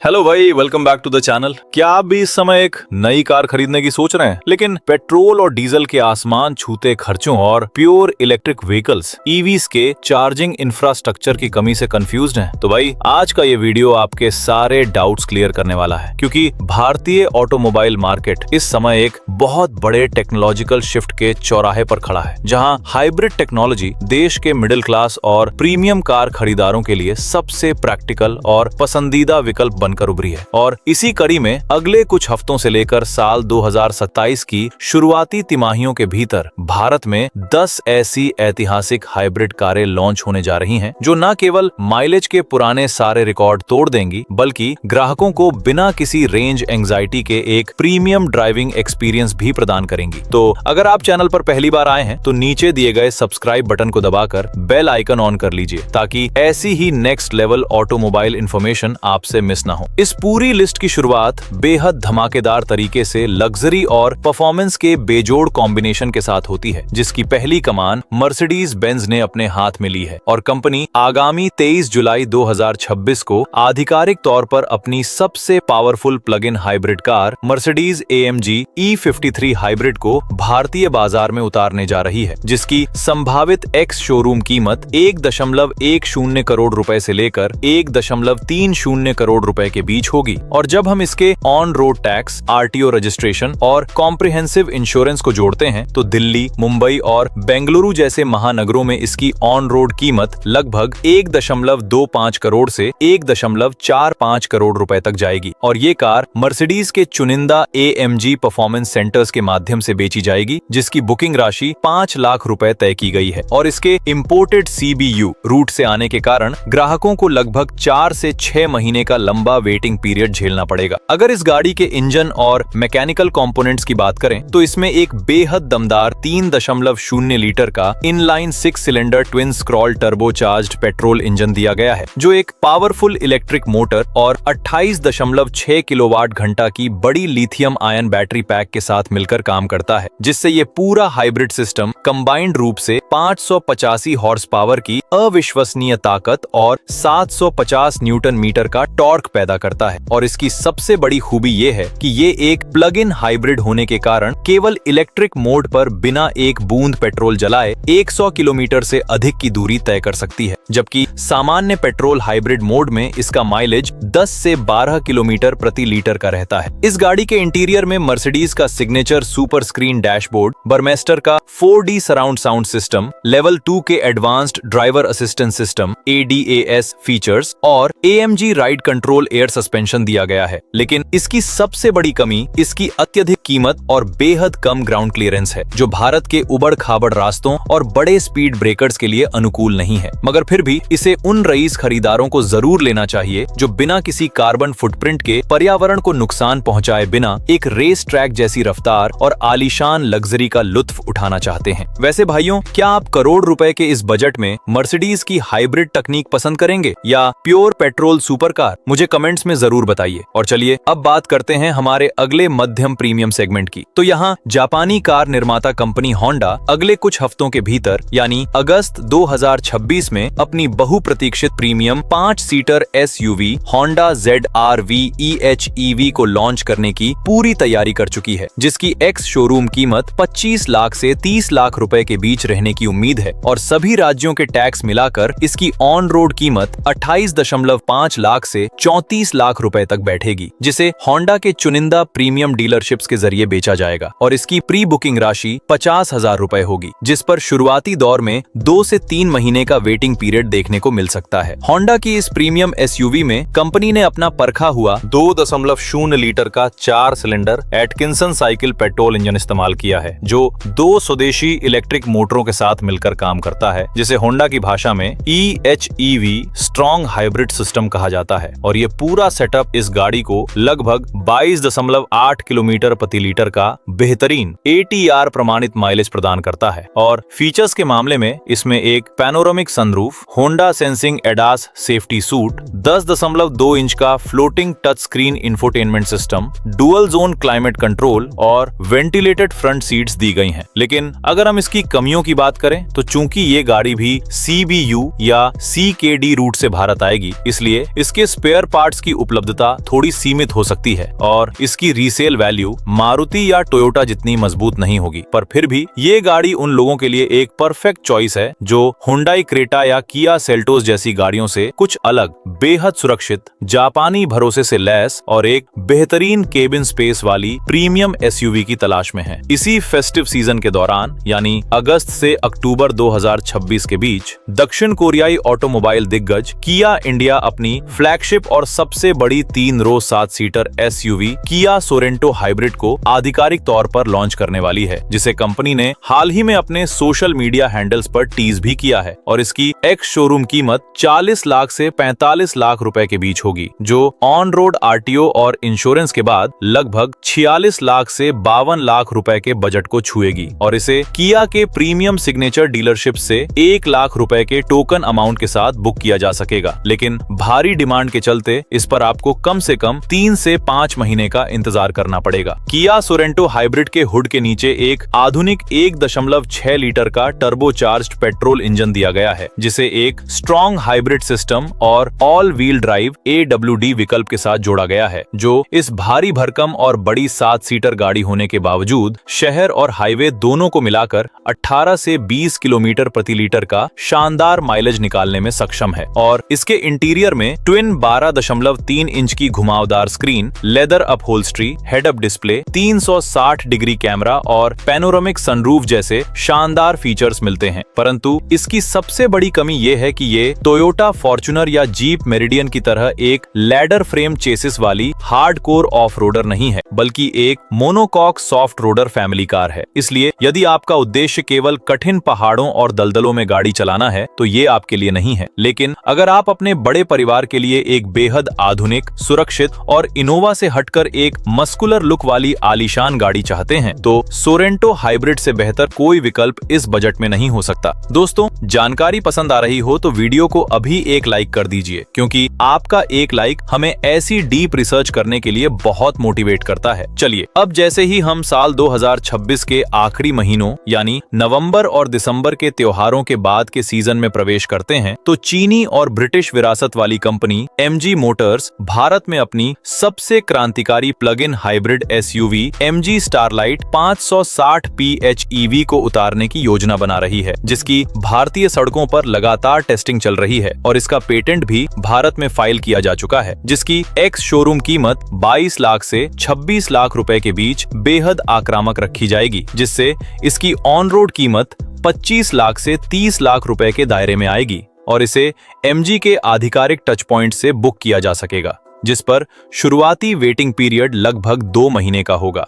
Hello भाई, welcome back to the channel. क्या आप भी इस समय एक नई कार खरीदने की सोच रहे हैं, लेकिन पेट्रोल और डीजल के आसमान छूते खर्चों और प्योर इलेक्ट्रिक व्हीकल्स ईवीज के चार्जिंग इंफ्रास्ट्रक्चर की कमी से कंफ्यूज्ड हैं? तो भाई आज का ये वीडियो आपके सारे डाउट्स क्लियर करने वाला है, क्योंकि भारतीय ऑटोमोबाइल मार्केट इस समय एक बहुत बड़े टेक्नोलॉजिकल शिफ्ट के चौराहे पर खड़ा है, जहां हाइब्रिड टेक्नोलॉजी देश के मिडिल क्लास और प्रीमियम कार खरीदारों के लिए सबसे प्रैक्टिकल और पसंदीदा विकल्प बनकर उभरी है। और इसी कड़ी में अगले कुछ हफ्तों से लेकर साल 2027 की शुरुआती तिमाहियों के भीतर भारत में 10 ऐसी ऐतिहासिक हाइब्रिड कारें लॉन्च होने जा रही हैं, जो न केवल माइलेज के पुराने सारे रिकॉर्ड तोड़ देंगी, बल्कि ग्राहकों को बिना किसी रेंज एंजाइटी के एक प्रीमियम ड्राइविंग एक्सपीरियंस भी प्रदान करेंगी। तो अगर आप चैनल पर पहली बार आए हैं तो नीचे दिए गए सब्सक्राइब बटन को दबाकर बेल आइकन ऑन कर लीजिए, ताकि ऐसी ही नेक्स्ट लेवल ऑटोमोबाइल इंफॉर्मेशन आपसे मिस ना हो। इस पूरी लिस्ट की शुरुआत बेहद धमाकेदार तरीके से लग्जरी और परफॉर्मेंस के बेजोड़ कॉम्बिनेशन के साथ होती है, जिसकी पहली कमान मर्सिडीज बेंज ने अपने हाथ में ली है। और कंपनी आगामी 23 जुलाई 2026 को आधिकारिक तौर पर अपनी सबसे powerful plug in hybrid car Mercedes AMG E53 hybrid को भारतीय बाजार में उतारने जा रही है, जिसकी संभावित एक्स शोरूम कीमत 1.10 करोड़ रुपए से लेकर 1.30 करोड़ रुपए के बीच होगी। और जब हम इसके on road tax, RTO registration और कॉम्प्रिहेंसिव इंश्योरेंस को जोड़ते हैं, तो दिल्ली, मुंबई और बेंगलुरु जैसे महानगरों में इसकी ऑन रोड कीमत लगभग 1.25 करोड़ से 1.45 करोड़ रुपए तक जाएगी। और ये कार मर्सिडीज के चुनिंदा AMG परफॉर्मेंस सेंटर्स के माध्यम से बेची जाएगी, जिसकी बुकिंग राशि 5 लाख रुपए तय की गई है। और इसके इंपोर्टेड CBU रूट से आने के कारण ग्राहकों को लगभग 4 से 6 महीने का लंबा वेटिंग पीरियड झेलना पड़ेगा। अगर इस गाड़ी के इंजन और मैकेनिकल कंपोनेंट्स की बात करें, तो इसमें एक बेहद दमदार 3.0 लीटर का inline 6 cylinder twin scroll turbocharged petrol engine दिया गया है, जो एक पावरफुल इलेक्ट्रिक मोटर और 28.6 किलोवाट घंटा की बड़ी लिथियम आयन बैटरी पैक के साथ मिलकर काम करता है, जिससे ये पूरा हाइब्रिड सिस्टम कंबाइंड रूप से 585 हॉर्स पावर की अविश्वसनीय ताकत और 750 न्यूटन मीटर का टॉर्क पैदा करता है। और इसकी सबसे बड़ी खूबी ये है कि ये एक प्लग इन हाइब्रिड होने के कारण केवल इलेक्ट्रिक मोड पर बिना एक बूंद पेट्रोल जलाए 100 किलोमीटर से अधिक की दूरी तय कर सकती है, जबकि सामान्य पेट्रोल हाइब्रिड मोड में इसका माइलेज 10 से 12 किलोमीटर प्रति लीटर का रहता है। इस गाड़ी के इंटीरियर में मर्सिडीज का signature super screen dashboard, Burmester का 4D surround sound system, level 2 के advanced driver assistance system ADAS features और AMG ride control air suspension दिया गया है। लेकिन इसकी सबसे बड़ी कमी इसकी अत्यधिक कीमत और बेहद कम ग्राउंड क्लियरेंस है, जो भारत के उबड़ खाबड़ रास्तों और बड़े स्पीड ब्रेकर्स के लिए अनुकूल नहीं है। मगर फिर भी इसे उन रईस खरीदारों को जरूर लेना चाहिए जो बिना किसी कार्बन फुटप्रिंट के पर्यावरण को नुकसान पहुंचाए बिना एक रेस ट्रैक जैसी रफ्तार और आलीशान लग्जरी का लुत्फ उठाना चाहते हैं। वैसे भाइयों, क्या आप करोड़ रुपए के इस बजट में मर्सिडीज की हाइब्रिड तकनीक पसंद करेंगे या प्योर पेट्रोल सुपर कार? मुझे कमेंट्स में जरूर बताइए। और चलिए अब बात करते हैं हमारे अगले मध्यम प्रीमियम सेगमेंट की। तो यहाँ जापानी कार निर्माता कंपनी होंडा अगले कुछ हफ्तों के भीतर यानी अगस्त 2026 में अपनी बहुप्रतीक्षित premium 5 seater SUV Honda ZR-V EHEV को लॉन्च करने की पूरी तैयारी कर चुकी है, जिसकी एक्स शोरूम कीमत 25 लाख से 30 लाख रुपए के बीच रहने की उम्मीद है। और सभी राज्यों के टैक्स मिलाकर इसकी ऑन रोड कीमत 28.5 लाख से 34 लाख रुपए तक बैठेगी, जिसे होंडा के चुनिंदा प्रीमियम डीलरशिप्स के जरिए बेचा जाएगा। और इसकी प्री बुकिंग राशि 50,000 रुपए होगी, जिस पर शुरुआती दौर में 2 से 3 महीने का वेटिंग पीरियड देखने को मिल सकता है। होंडा की इस प्रीमियम SUV में कंपनी ने अपना परखा हुआ 2.0 लीटर का 4 cylinder Atkinson cycle petrol engine इस्तेमाल किया है, जो 2 स्वदेशी इलेक्ट्रिक मोटरों के साथ मिलकर काम करता है, जिसे होंडा की भाषा में EHEV स्ट्रॉन्ग हाइब्रिड सिस्टम कहा जाता है। और ये पूरा सेटअप इस गाड़ी को लगभग 22.8 किलोमीटर प्रति लीटर का बेहतरीन ATR प्रमाणित माइलेज प्रदान करता है। और फीचर्स के मामले में इसमें एक panoramic sunroof, Honda sensing ADAS safety suite, 10.2 inch का floating touch screen infotainment system, dual zone climate control और वेंटिलेटेड फ्रंट सीट्स दी गई हैं। लेकिन अगर हम इसकी कमियों की बात करें, तो चूंकि ये गाड़ी भी CBU या CKD रूट से भारत आएगी, इसलिए इसके स्पेयर पार्ट पार्ट्स की उपलब्धता थोड़ी सीमित हो सकती है और इसकी रीसेल वैल्यू मारुति या टोयोटा जितनी मजबूत नहीं होगी, पर फिर भी ये गाड़ी उन लोगों के लिए एक परफेक्ट चॉइस है जो हुंडई क्रेटा या किया सेल्टोस जैसी गाड़ियों से कुछ अलग, बेहद सुरक्षित, जापानी भरोसे से लैस और एक बेहतरीन केबिन स्पेस वाली प्रीमियम एसयूवी की तलाश में है। इसी फेस्टिव सीजन के दौरान यानी अगस्त से अक्टूबर 2026 के बीच दक्षिण कोरियाई ऑटोमोबाइल दिग्गज किया इंडिया अपनी फ्लैगशिप और सबसे बड़ी 3 रो 7 सीटर एसयूवी किया सोरेंटो हाइब्रिड को आधिकारिक तौर पर लॉन्च करने वाली है, जिसे कंपनी ने हाल ही में अपने सोशल मीडिया हैंडल्स पर टीज भी किया है और इसकी एक्स शोरूम कीमत 40 लाख से 45 लाख रुपए के बीच होगी, जो ऑन रोड आरटीओ और इंश्योरेंस के बाद लगभग 46 लाख से 52 लाख रुपए के बजट को छुएगी और इसे किया के प्रीमियम सिग्नेचर डीलरशिप से 1 लाख रुपए के टोकन अमाउंट के साथ बुक किया जा सकेगा। लेकिन भारी डिमांड के चलते इस पर आपको कम से कम 3 से 5 महीने का इंतजार करना पड़ेगा। किया सोरेंटो हाइब्रिड के हुड के नीचे एक आधुनिक 1.6 लीटर का टर्बोचार्ज्ड पेट्रोल इंजन दिया गया है, जिसे एक स्ट्रॉन्ग हाइब्रिड सिस्टम और ऑल व्हील ड्राइव AWD विकल्प के साथ जोड़ा गया है, जो इस भारी भरकम और बड़ी 7 सीटर गाड़ी होने के बावजूद शहर और हाईवे दोनों को मिलाकर 18 से 20 किलोमीटर प्रति लीटर का शानदार माइलेज निकालने में सक्षम है। और इसके इंटीरियर में ट्विन 12.3 इंच की घुमावदार screen, leather upholstery, head up display, 360 degree camera और पैनोरामिक सनरूफ जैसे शानदार फीचर्स मिलते हैं। परंतु इसकी सबसे बड़ी कमी ये है कि ये टोयोटा फॉर्च्यूनर या जीप मेरिडियन की तरह एक लैडर फ्रेम चेसिस वाली हार्डकोर ऑफ रोडर नहीं है, बल्कि एक monocoque soft roader family car है। इसलिए यदि आपका उद्देश्य केवल कठिन पहाड़ों और दलदलों में गाड़ी चलाना है तो ये आपके लिए नहीं है। लेकिन अगर आप अपने बड़े परिवार के लिए एक बेहद आधुनिक, सुरक्षित और इनोवा से हटकर एक मस्कुलर लुक वाली आलीशान गाड़ी चाहते हैं तो सोरेंटो हाइब्रिड से बेहतर कोई विकल्प इस बजट में नहीं हो सकता। दोस्तों, जानकारी पसंद आ रही हो तो वीडियो को अभी एक लाइक कर दीजिए, क्योंकि आपका एक लाइक हमें ऐसी डीप रिसर्च करने के लिए बहुत मोटिवेट करता है। चलिए, अब जैसे ही हम साल 2026 के आखिरी महीनों यानी नवंबर और दिसंबर के त्योहारों के बाद के सीजन में प्रवेश करते हैं तो चीनी और ब्रिटिश विरासत वाली कंपनी MG मोटर्स भारत में अपनी सबसे क्रांतिकारी plug in hybrid SUV MG starlight 560 PHEV को उतारने की योजना बना रही है, जिसकी भारतीय सड़कों पर लगातार टेस्टिंग चल रही है और इसका पेटेंट भी भारत में फाइल किया जा चुका है, जिसकी एक्स शोरूम कीमत 22 लाख से 26 लाख रुपए के बीच बेहद आक्रामक रखी जाएगी, जिससे इसकी ऑन रोड कीमत 25 लाख से 30 लाख रुपए के दायरे में आएगी और इसे MG के आधिकारिक टच पॉइंट से बुक किया जा सकेगा, जिस पर शुरुआती वेटिंग पीरियड लगभग 2 महीने का होगा।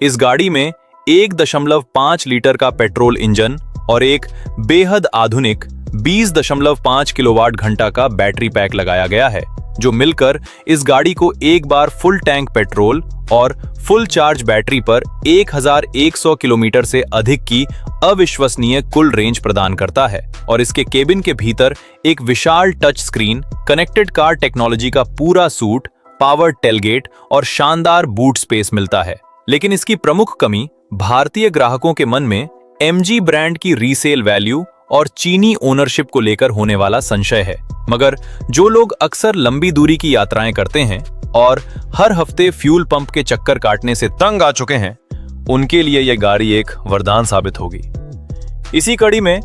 इस गाड़ी में 1.5 लीटर का पेट्रोल इंजन और एक बेहद आधुनिक 20.5 किलोवाट घंटा का बैटरी पैक लगाया गया है, जो मिलकर इस गाड़ी को एक बार फुल टैंक पेट्रोल और फुल चार्ज बैटरी पर 1100 किलोमीटर से अधिक की अविश्वसनीय कुल रेंज प्रदान करता है। और इसके केबिन के भीतर एक विशाल touch screen, connected car technology का पूरा सूट, पावर टेलगेट और शानदार बूट स्पेस मिलता है। लेकिन इसकी प्रमुख कमी भारतीय ग्राहकों के मन में MG ब्रांड की रीसेल वैल्यू और चीनी ओनरशिप को लेकर होने वाला संशय है। मगर जो लोग अक्सर लंबी दूरी की यात्राएं करते हैं और हर हफ्ते फ्यूल पंप के चक्कर काटने से तंग आ चुके हैं, उनके लिए यह गाड़ी एक वरदान साबित होगी। इसी कड़ी में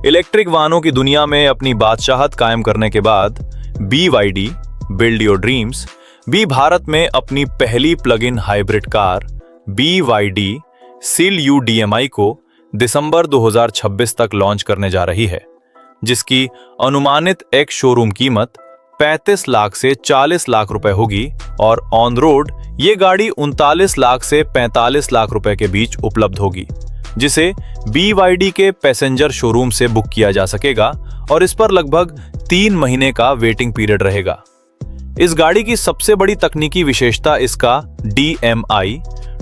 इलेक्ट्रिक वाहनों की दुनिया में अपनी बादशाहत कायम करने के बाद BYD बिल्ड योर ड्रीम्स भी भारत में अपनी पहली plug in hybrid car BYD Seal U DMI को दिसंबर 2026 तक लॉन्च करने जा रही है, जिसकी अनुमानित एक्स शोरूम कीमत 35 लाख से 40 लाख रुपए होगी और ऑन रोड ये गाड़ी 39 लाख से 45 लाख रुपए के बीच उपलब्ध होगी, जिसे BYD के पैसेंजर शोरूम से बुक किया जा सकेगा और इस पर लगभग 3 महीने का वेटिंग पीरियड रहेगा। इस गाड़ी की सबसे बड़ी तकनीकी विशेषता इसका DMI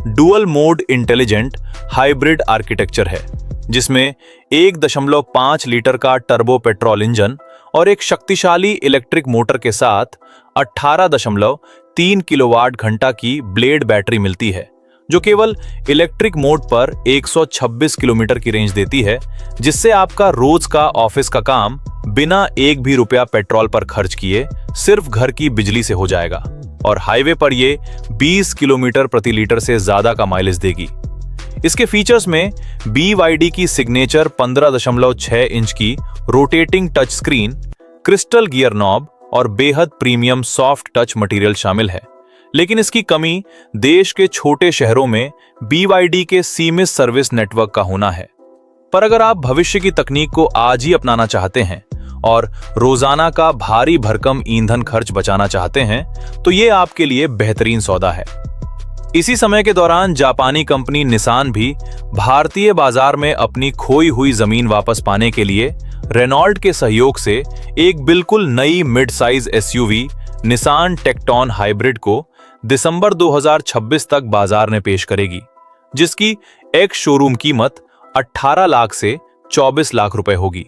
dual mode intelligent hybrid architecture है, जिसमें 1.5 लीटर का टर्बो पेट्रोल इंजन और एक शक्तिशाली इलेक्ट्रिक मोटर के साथ 18.3 किलोवाट घंटा की ब्लेड बैटरी मिलती है, जो केवल इलेक्ट्रिक मोड पर 126 किलोमीटर की रेंज देती है, जिससे आपका रोज का ऑफिस का काम बिना एक भी रुपया पेट्रोल पर खर्च किए सिर्फ घर की बिजली से हो जाएगा और हाईवे पर ये 20 किलोमीटर प्रति लीटर से ज्यादा का माइलेज देगी। इसके फीचर्स में BYD की सिग्नेचर 15.6 इंच की rotating touch screen, crystal gear knob और बेहद प्रीमियम सॉफ्ट टच मटेरियल शामिल है। लेकिन इसकी कमी देश के छोटे शहरों में BYD के सीमित सर्विस नेटवर्क का होना है। पर अगर आप भविष्य की तकनीक को आज ही अपनाना चाहते हैं और रोजाना का भारी भरकम ईंधन खर्च बचाना चाहते हैं, तो ये आपके लिए बेहतरीन सौदा है। इसी समय के दौरान जापानी कंपनी निसान भी भारतीय बाजार में अपनी खोई हुई जमीन वापस पाने के लिए रेनॉल्ट के सहयोग से एक बिल्कुल नई mid size SUV Nissan Tekton hybrid को दिसंबर 2026 तक बाजार में पेश करेगी, जिसकी एक्स शोरूम कीमत 18 लाख से 24 लाख रुपए होगी,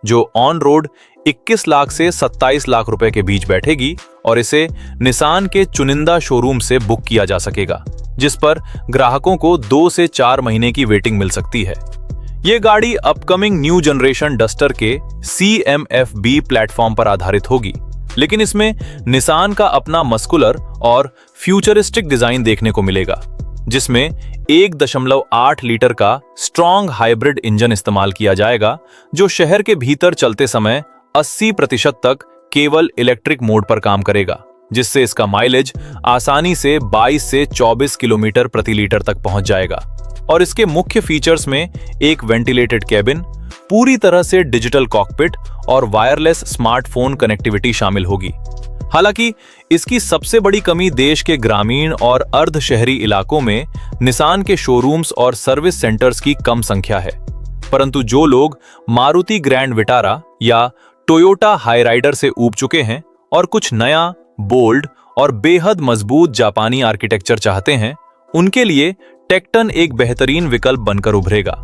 जो ऑन रोड 21 लाख से 27 लाख रुपए के बीच बैठेगी और इसे निसान के चुनिंदा शोरूम से बुक किया जा सकेगा, जिस पर ग्राहकों को 2 से 4 महीने की वेटिंग मिल सकती है। ये गाड़ी अपकमिंग न्यू जनरेशन डस्टर के CMF-B प्लेटफॉर्म पर आधारित होगी, लेकिन इसमें निसान का अपना मस्कुलर और फ्यूचरिस्टिक डिजाइन देखने को मिलेगा, जिसमें 1.8 लीटर का स्ट्रॉन्ग हाइब्रिड इंजन इस्तेमाल किया जाएगा, जो शहर के भीतर चलते समय 80% तक केवल इलेक्ट्रिक मोड पर काम करेगा, जिससे इसका माइलेज आसानी से 22 से 24 किलोमीटर प्रति लीटर तक पहुंच जाएगा। और इसके मुख्य फीचर्स में एक वेंटिलेटेड कैबिन, पूरी तरह से डिजिटल कॉकपिट और वायरलेस स्मार्टफोन कनेक्टिविटी शामिल होगी। हालांकि इसकी सबसे बड़ी कमी देश के ग्रामीण और अर्ध शहरी इलाकों में निसान के शोरूम्स और सर्विस सेंटर्स की कम संख्या है। परंतु जो लोग मारुति ग्रैंड विटारा या टोयोटा हाईराइडर से ऊब चुके हैं और कुछ नया, बोल्ड और बेहद मजबूत जापानी आर्किटेक्चर चाहते हैं, उनके लिए टेक्टन एक बेहतरीन विकल्प बनकर उभरेगा।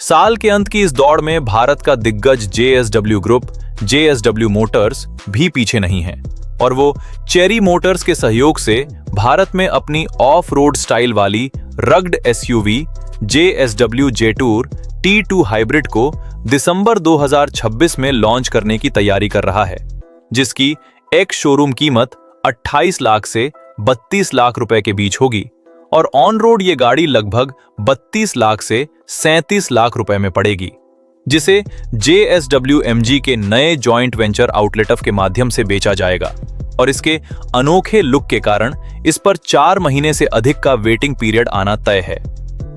साल के अंत की इस दौड़ में भारत का दिग्गज JSW ग्रुप, JSW मोटर्स भी पीछे नहीं है और वो चेरी मोटर्स के सहयोग से भारत में अपनी ऑफ रोड स्टाइल वाली rugged SUV JSW Jetour T2 hybrid को दिसंबर 2026 में लॉन्च करने की तैयारी कर रहा है, जिसकी एक्स शोरूम कीमत 28 लाख से 32 लाख रुपए के बीच होगी और ऑन रोड ये गाड़ी लगभग 32 लाख से 37 लाख रुपए में पड़ेगी, जिसे JSW MG के नए जॉइंट वेंचर आउटलेट के माध्यम से बेचा जाएगा। और इसके अनोखे लुक के कारण इस पर 4 महीने से अधिक का वेटिंग पीरियड आना तय है।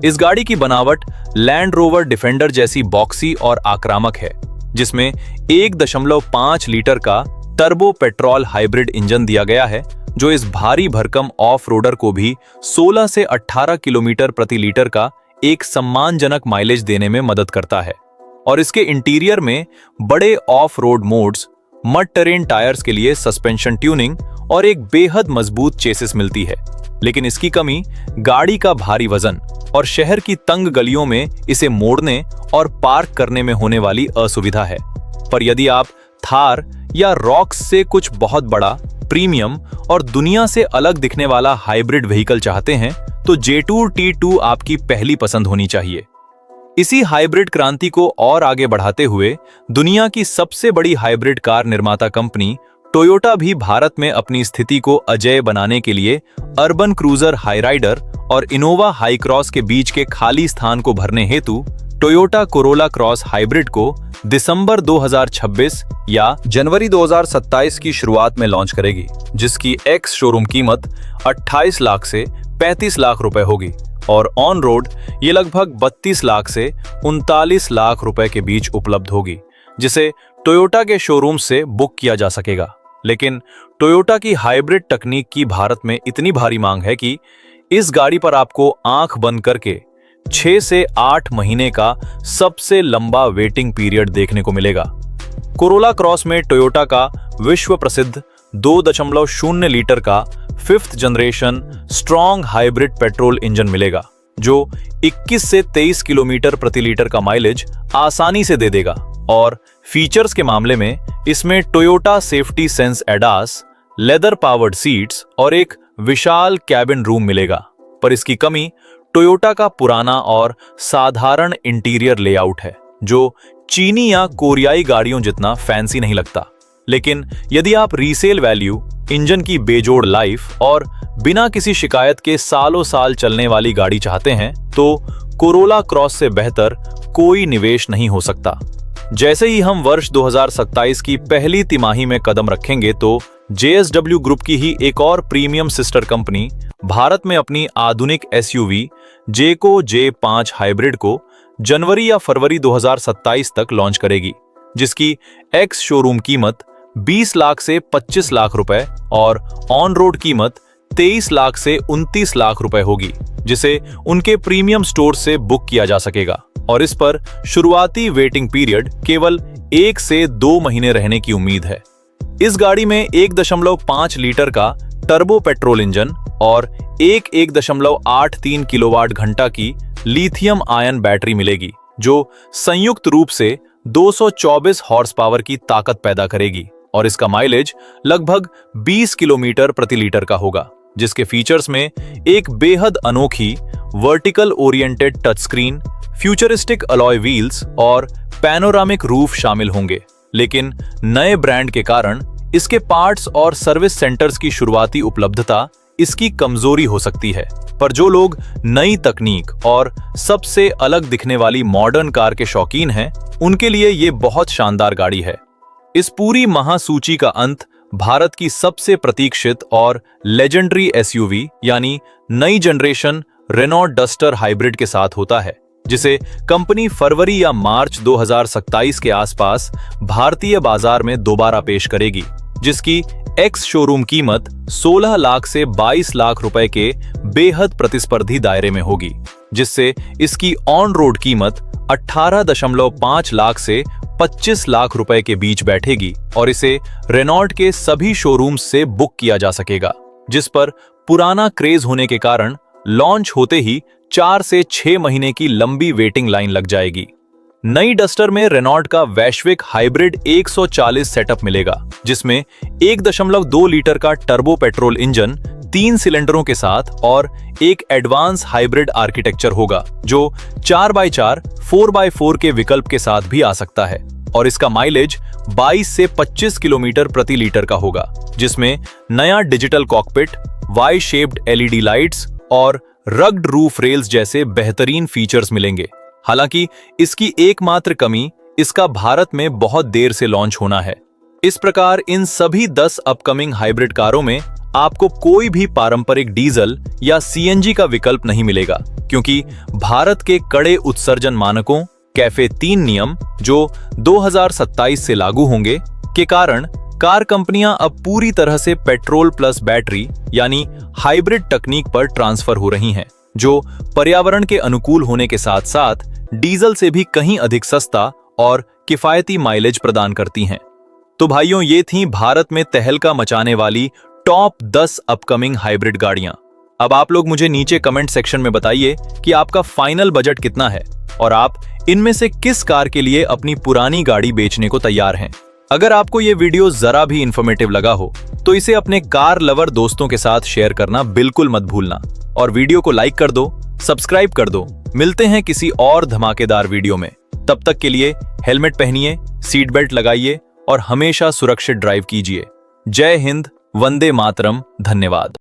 इस गाड़ी की बनावट लैंड रोवर डिफेंडर जैसी बॉक्सी और आक्रामक है, जिसमें 1.5 लीटर का टर्बो पेट्रोल हाइब्रिड इंजन दिया गया है, जो इस भारी भरकम ऑफ रोडर को भी 16 से 18 किलोमीटर प्रति लीटर का एक सम्मानजनक माइलेज देने में मदद करता है। और इसके इंटीरियर में बड़े of road modes, mud terrain tyres के लिए सस्पेंशन ट्यूनिंग और एक बेहद मजबूत चेसिस मिलती है। लेकिन इसकी कमी गाड़ी का भारी वजन और शहर की तंग गलियों में इसे मोड़ने और पार्क करने में होने वाली असुविधा है। पर यदि आप थार या रॉक्स से कुछ बहुत बड़ा, प्रीमियम और दुनिया से अलग दिखने वाला हाइब्रिड व्हीकल चाहते हैं, तो Jetour T2 आपकी पहली पसंद होनी चाहिए। इसी हाइब्रिड क्रांति को और आगे बढ़ाते हुए दुनिया की सबसे बड़ी हाइब्रिड कार निर्माता कंपनी टोयोटा भी भारत में अपनी स्थिति को अजेय बनाने के लिए अर्बन क्रूजर हाईराइडर और इनोवा हाई क्रॉस के बीच के खाली स्थान को भरने हेतु टोयोटा कोरोला क्रॉस हाइब्रिड को दिसंबर 2026 या जनवरी 2027 की शुरुआत में लॉन्च करेगी, जिसकी एक्स शोरूम कीमत 28 लाख से 35 लाख रुपए होगी और ऑन रोड ये लगभग 32 लाख से 39 लाख रुपए के बीच उपलब्ध होगी, जिसे टोयोटा के शोरूम से बुक किया जा सकेगा। लेकिन टोयोटा की हाइब्रिड तकनीक की भारत में इतनी भारी मांग है कि इस गाड़ी पर आपको आंख बंद करके 6 से 8 महीने का सबसे लंबा वेटिंग पीरियड देखने को मिलेगा। कोरोला क्रॉस में टोयोटा का विश्व प्रसिद्ध 2.0 लीटर का 5th generation strong hybrid petrol engine मिलेगा, जो 21 से 23 किलोमीटर प्रति लीटर का माइलेज आसानी से दे देगा। और फीचर्स के मामले में इसमें Toyota safety sense ADAS, leather powered seats और एक विशाल कैबिन रूम मिलेगा। पर इसकी कमी टोयोटा का पुराना और साधारण इंटीरियर लेआउट है जो चीनी या कोरियाई गाड़ियों जितना फैंसी नहीं लगता। लेकिन यदि आप रीसेल वैल्यू, इंजन की बेजोड़ लाइफ और बिना किसी शिकायत के सालों साल चलने वाली गाड़ी चाहते हैं तो कोरोला क्रॉस से बेहतर कोई निवेश नहीं हो सकता। जैसे ही हम वर्ष 2027 की पहली तिमाही में कदम रखेंगे तो JSW ग्रुप की ही एक और प्रीमियम सिस्टर कंपनी भारत में अपनी आधुनिक एसयूवी जेको J5 हाइब्रिड को जनवरी या फरवरी 2027 तक लॉन्च करेगी, जिसकी एक्स शोरूम कीमत 20 लाख से 25 लाख रुपए और ऑन रोड कीमत 23 लाख से 29 लाख रुपए होगी, जिसे उनके प्रीमियम स्टोर से बुक किया जा सकेगा। और इस पर शुरुआती वेटिंग पीरियड केवल 1 से 2 महीने रहने की उम्मीद है। इस गाड़ी में 1.5 लीटर का टर्बो पेट्रोल इंजन और 1.83 किलोवाट घंटा की लिथियम आयन बैटरी मिलेगी, जो संयुक्त रूप से 224 हॉर्स पावर की ताकत पैदा करेगी और इसका माइलेज लगभग 20 किलोमीटर प्रति लीटर का होगा, जिसके फीचर्स में एक बेहद अनोखी vertical oriented touch screen, futuristic alloy wheels और पैनोरामिक रूफ शामिल होंगे। लेकिन नए ब्रांड के कारण इसके पार्ट्स और सर्विस सेंटर्स की शुरुआती उपलब्धता इसकी कमजोरी हो सकती है। पर जो लोग नई तकनीक और सबसे अलग दिखने वाली मॉडर्न कार के शौकीन हैं, उनके लिए ये बहुत शानदार गाड़ी है। इस पूरी महासूची का अंत भारत की सबसे प्रतीक्षित और लेजेंडरी एसयूवी यानी नई जनरेशन रेनॉल्ट डस्टर हाइब्रिड के साथ होता है, जिसे कंपनी फरवरी या मार्च 2027 के आसपास भारतीय बाजार में दोबारा पेश करेगी, जिसकी एक्स शोरूम कीमत 16 लाख से 22 लाख रुपए के बेहद प्रतिस्पर्धी दायरे में होगी, जिससे इसकी ऑन रोड कीमत 18.5 लाख से 25 लाख रुपए के बीच बैठेगी और इसे रेनॉल्ट के सभी शोरूम्स से बुक किया जा सकेगा, जिस पर पुराना क्रेज होने के कारण लॉन्च होते ही 4 से 6 महीने की लंबी वेटिंग लाइन लग जाएगी। नई डस्टर में रेनॉल्ट का वैश्विक हाइब्रिड 140 सेटअप मिलेगा, जिसमें 1.2 लीटर का टर्बो पेट्रोल इंजन 3 सिलेंडरों के साथ और एक एडवांस हाइब्रिड आर्किटेक्चर होगा, जो 4x4, 4x4 के विकल्प के साथ भी आ सकता है और इसका माइलेज 22 से 25 किलोमीटर प्रति लीटर का होगा, जिसमें नया digital cockpit, Y shaped LED lights और रग्ड रूफ रेल्स जैसे बेहतरीन फीचर्स मिलेंगे। हालांकि इसकी एकमात्र कमी इसका भारत में बहुत देर से लॉन्च होना है। इस प्रकार इन सभी 10 अपकमिंग हाइब्रिड कारों में आपको कोई भी पारंपरिक डीजल या CNG का विकल्प नहीं मिलेगा, क्योंकि भारत के कड़े उत्सर्जन मानकों कैफे 3 नियम जो 2027 से लागू होंगे के कारण कार कंपनियां अब पूरी तरह से पेट्रोल प्लस बैटरी यानी हाइब्रिड तकनीक पर ट्रांसफर हो रही हैं, जो पर्यावरण के अनुकूल होने के साथ साथ डीजल से भी कहीं अधिक सस्ता और किफायती माइलेज प्रदान करती हैं। तो भाइयों, ये थीं भारत में तहलका मचाने वाली टॉप 10 अपकमिंग हाइब्रिड गाड़ियां। अब आप लोग मुझे नीचे कमेंट सेक्शन में बताइए कि आपका फाइनल बजट कितना है और आप इनमें से किस कार के लिए अपनी पुरानी गाड़ी बेचने को तैयार हैं। अगर आपको ये वीडियो जरा भी इंफॉर्मेटिव लगा हो तो इसे अपने कार लवर दोस्तों के साथ शेयर करना बिल्कुल मत भूलना और वीडियो को लाइक कर दो, सब्सक्राइब कर दो। मिलते हैं किसी और धमाकेदार वीडियो में। तब तक के लिए हेलमेट पहनिए, सीट बेल्ट लगाइए और हमेशा सुरक्षित ड्राइव कीजिए। जय हिंद, वंदे मातरम, धन्यवाद।